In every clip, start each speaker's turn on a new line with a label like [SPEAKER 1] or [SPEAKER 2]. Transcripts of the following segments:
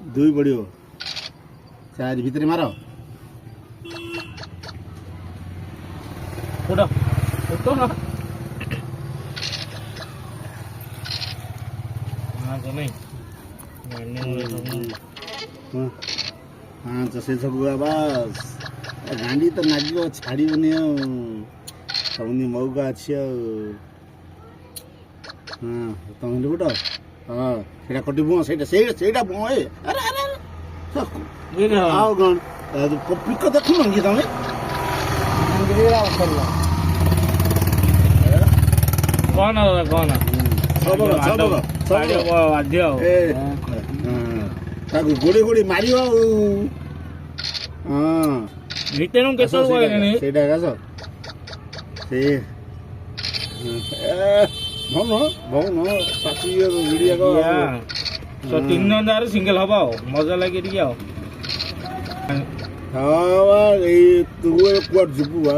[SPEAKER 1] ଦୁଇ ପଡ଼ିବ ଚାରି ଭିତରେ ମାର
[SPEAKER 2] ଫୁଟ ଫୁଟ ନା ନାଇଁ
[SPEAKER 1] ପାଞ୍ଚ ସେ ସବୁ ବାସ୍ ଗାଣ୍ଡି ତ ନାଗିବ ଛାଡ଼ିବନି ଆଉ ସବୁନି ମଉକା ଅଛି ଆଉ ହଁ ତମେ ବୁଟ ହଁ ସେଇଟା କଟି ବୁହ ସେଇଟା ସେଇଟା ସେଇଟା ବୁହ ଆରେ ଆରେ ଆରେ ଆଉ କ'ଣ ପିକ ଦେଖୁନ କି ତମେ
[SPEAKER 2] କଣ କଣ ବାଧ୍ୟ ଆଉ
[SPEAKER 1] ତାକୁ ଗୋଡ଼ି ଗୋଡ଼ି ମାରିବ ଆଉ ହଁ
[SPEAKER 2] ଭିତରୁ କେତେବେଳେ
[SPEAKER 1] ସେଇଟା ଘାସ ସେ ଭଉନ ଭଉନ ପାଚି ଭିଡ଼ିଆକ
[SPEAKER 2] ତିନି ଜଣ ସିଙ୍ଗଲ ହବ ଆଉ ମଜା ଲାଗେ ଟିକେ ଆଉ
[SPEAKER 1] ହଁ ଏଇ ତୁ କୁଆଡ଼େ ଯିବୁ ବା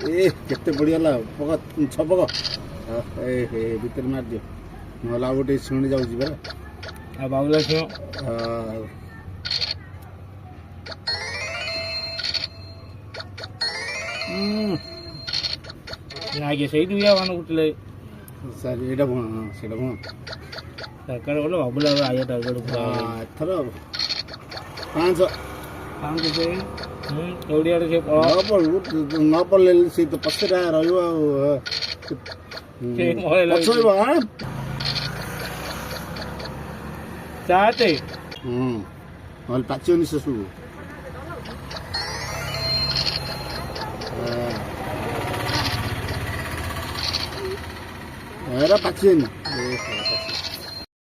[SPEAKER 1] ଏ କେତେ ପଡ଼ିଗଲା ପକ ଛପକ ଏ ହେ ଭିତରେ ମାରିଦିଅ ନହେଲେ ଆଉ ଗୋଟେ ଶୁଣି ଯାଉଛି ପରା
[SPEAKER 2] ଆଉ ବାବୁଲା ସିଂହ ଆଜ୍ଞା ସେଇ ଦୁଇଆ ମାନ ଉଠିଲେ
[SPEAKER 1] ସାର୍ ଏଇଟା ଭଣ ହଁ ସେଇଟା ଭଣ
[SPEAKER 2] ସରକାର ଗଲେ ବାବୁଲା ଆଜ୍ଞା ଟାର୍ଗେଟ
[SPEAKER 1] ଏଥର ପାଞ୍ଚ
[SPEAKER 2] ଓଡ଼ିଆରେ ସେ
[SPEAKER 1] ନ ପଡ଼ିଲେ ସେ ତ ପଛରେ ରହିବ ଆଉ ପଛରିବ
[SPEAKER 2] ଚାଟେ
[SPEAKER 1] ନହେଲେ ପାଚିବନି ସେସବୁ ଏରା ପାଚିବନି